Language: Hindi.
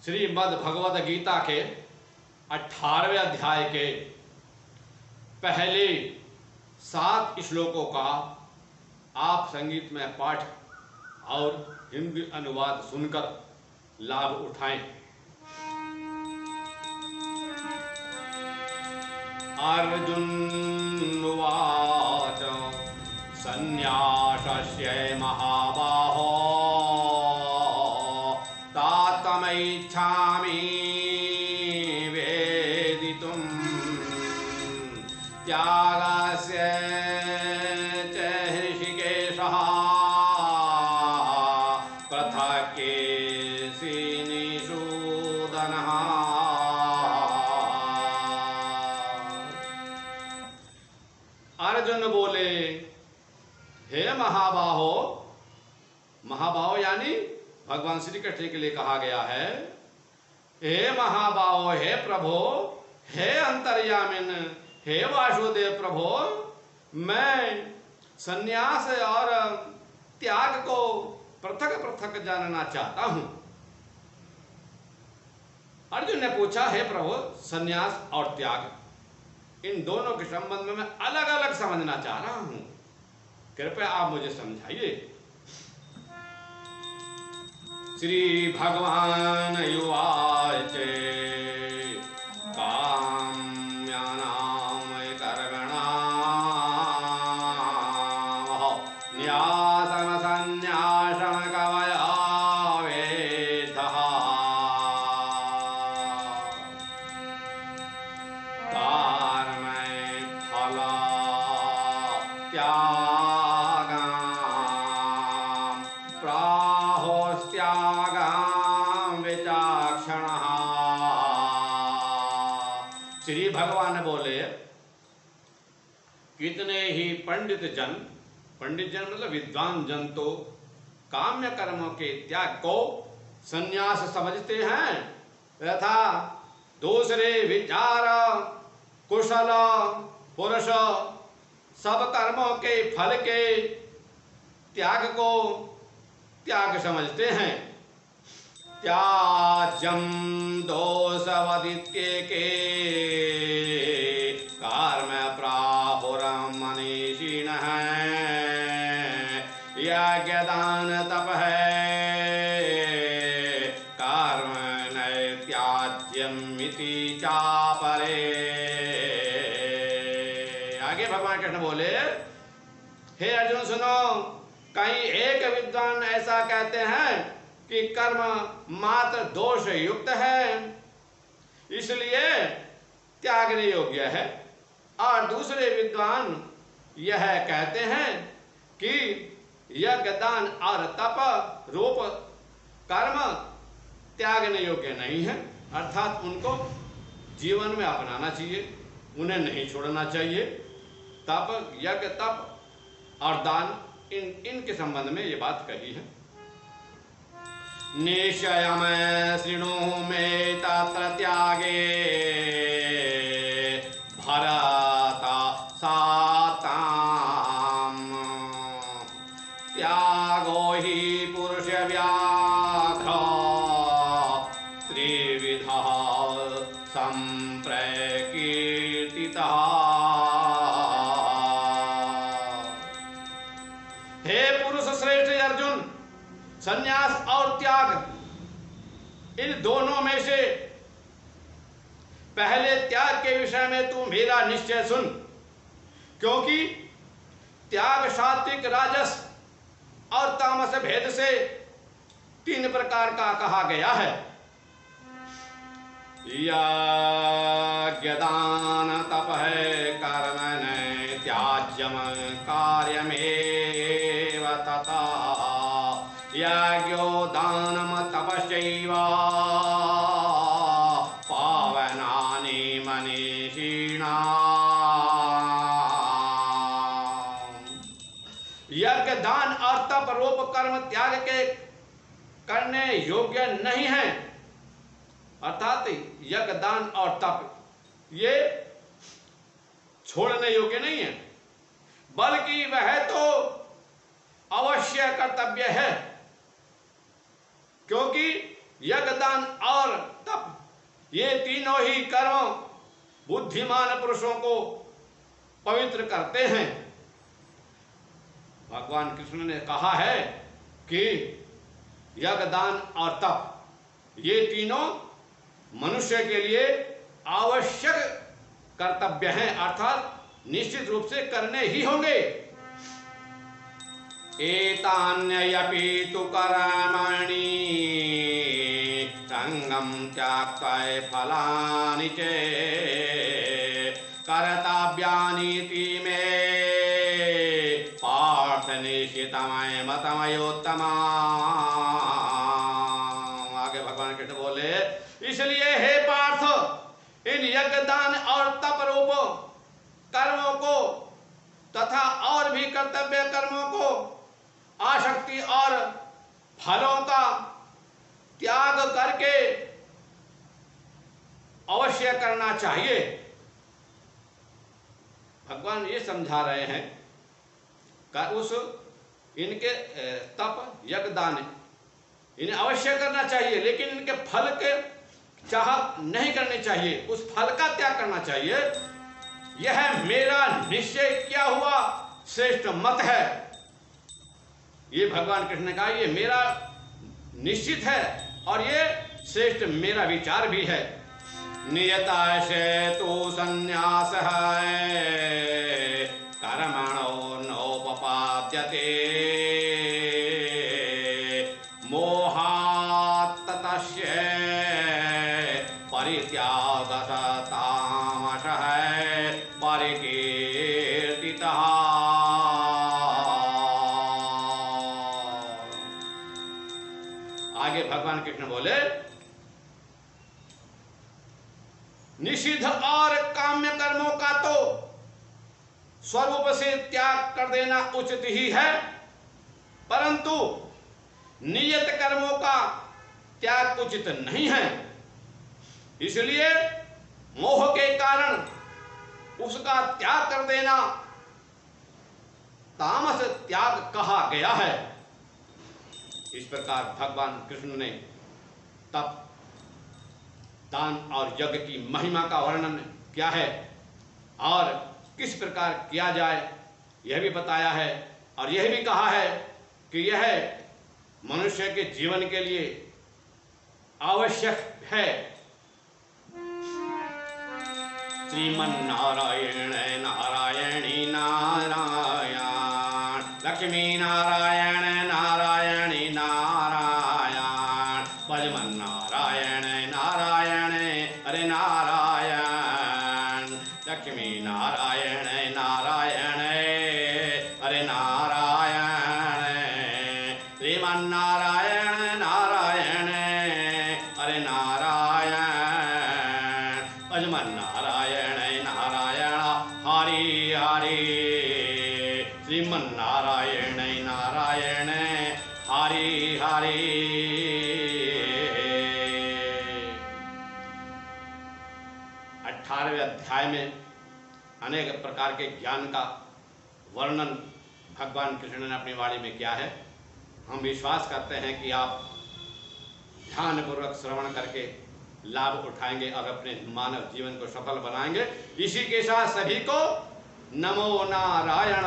श्रीमद् भगवद गीता के 18वें अध्याय के पहले 7 श्लोकों का आप संगीत में पाठ और हिंदी अनुवाद सुनकर लाभ उठाएं। अर्जुन उवाच संन्यासस्य महाबाहो तात्मैच्छामि वेदितुं त्यागस्य च ऋषिकेशः पृथक् केशिनिषूदनः। अर्जुन बोले, हे महाबाहो, महाबाहो यानी भगवान श्री कृष्ण के लिए कहा गया है, हे महाबाहो, हे प्रभो, हे अंतर्यामिन, हे वासुदेव प्रभो, मैं संन्यास और त्याग को पृथक पृथक जानना चाहता हूं। अर्जुन ने पूछा, हे प्रभु, संन्यास और त्याग इन दोनों के संबंध में मैं अलग अलग समझना चाह रहा हूं, कृपया आप मुझे समझाइए। श्री भगवान उवाच काम्यानां कर्मणां न्यासं संन्यासं कवयो वेदः कर्मफल त्यागं प्राहुस्त्यागं विचक्षणः। श्री भगवान बोले, कितने ही पंडित जन मतलब विद्वान जन तो काम्य कर्मों के त्याग को संन्यास समझते हैं तथा दूसरे विचार कुशल पुरुष सब कर्मों के फल के त्याग को त्याग समझते हैं। त्याज्यम दोषवदित्येके कर्म प्राहुरम मनीषिणः यज्ञदान तपः कर्म नैत्याज्यमिति चापरे। आगे भगवान कृष्ण बोले, हे अर्जुन सुनो, कहीं एक विद्वान ऐसा कहते हैं कि कर्म मात्र दोष युक्त है, इसलिए त्यागने योग्य है, और दूसरे विद्वान यह कहते हैं कि यज्ञ दान और तप रूप कर्म त्यागने योग्य नहीं है, अर्थात उनको जीवन में अपनाना चाहिए, उन्हें नहीं छोड़ना चाहिए। तप, यज्ञ, तप और दान इनके संबंध में ये बात कही है। निश्चयं शृणु मे तत्र त्यागे भरत साताम त्यागो हि पुरुष व्याघ्र त्रिविधः संप्रकीर्तितः। हे पुरुष श्रेष्ठ अर्जुन, संन्यास और त्याग इन दोनों में से पहले त्याग के विषय में तू मेरा निश्चय सुन, क्योंकि त्याग सात्विक, राजस और तामस भेद से 3 प्रकार का कहा गया है। यज्ञदान तपः कर्म नैत्याज्यं कार्यमेव तथा यज्ञो दानम तपश्चैव पावनानि मनीषिणाम्। यज्ञ, दान और तप रूप कर्म त्याग के करने योग्य नहीं है, अर्थात यज्ञ, दान और तप ये छोड़ने योग्य नहीं है, बल्कि वह तो अवश्य कर्तव्य है, क्योंकि यज्ञदान और तप, ये तीनों ही कर्म बुद्धिमान पुरुषों को पवित्र करते हैं। भगवान कृष्ण ने कहा है कि यज्ञदान और तप ये तीनों मनुष्य के लिए आवश्यक कर्तव्य हैं, अर्थात निश्चित रूप से करने ही होंगे। एतान्यपि तु कर्माणि संगम त्यक्त्वा फलानि च कर्तव्यानीति मे पार्थ निश्चितमय मतमयोत्तमा। आगे भगवान कृष्ण बोले, इसलिए हे पार्थ, इन यज्ञदान और तप रूप कर्मों को तथा और भी कर्तव्य कर्मों को आसक्ति और फलों का त्याग करके अवश्य करना चाहिए। भगवान ये समझा रहे हैं कि उस इनके तप यज्ञदान इन्हें अवश्य करना चाहिए, लेकिन इनके फल के चाहत नहीं करनी चाहिए, उस फल का त्याग करना चाहिए। यह मेरा निश्चय किया हुआ श्रेष्ठ मत है। ये भगवान कृष्ण ने कहा ये मेरा निश्चित है और ये श्रेष्ठ मेरा विचार भी है। नियता से तो संन्यास है कर्मणो नोपपाद्यते मोहात् ततस्य परित्यागः तामसः परिकीर्तितः। आगे भगवान कृष्ण बोले, निषिद्ध और काम्य कर्मों का तो स्वरूप से त्याग कर देना उचित ही है, परंतु नियत कर्मों का त्याग उचित नहीं है। इसलिए मोह के कारण उसका त्याग कर देना तामस त्याग कहा गया है। इस प्रकार भगवान कृष्ण ने तप, दान और यज्ञ की महिमा का वर्णन किया है और किस प्रकार किया जाए यह भी बताया है, और यह भी कहा है कि यह मनुष्य के जीवन के लिए आवश्यक है। श्रीमन्नारायण नारायणी नारायण, लक्ष्मी नारायण नारायणी नारायण, भजमन्नारायण नारायण हरे नारायण, लक्ष्मी नारायण नारायण हरे नारायण, श्रीमन्नारायण नारायण हरे नारायण, भजमन्नारायण नारायण हरि हरि, श्रीमन्नारायण नारायण हरि हरि। 18वें अध्याय में अनेक प्रकार के ज्ञान का वर्णन भगवान कृष्ण ने अपनी वाणी में किया है। हम विश्वास करते हैं कि आप ध्यानपूर्वक श्रवण करके लाभ उठाएंगे और अपने मानव जीवन को सफल बनाएंगे। इसी के साथ सभी को नमो नारायण।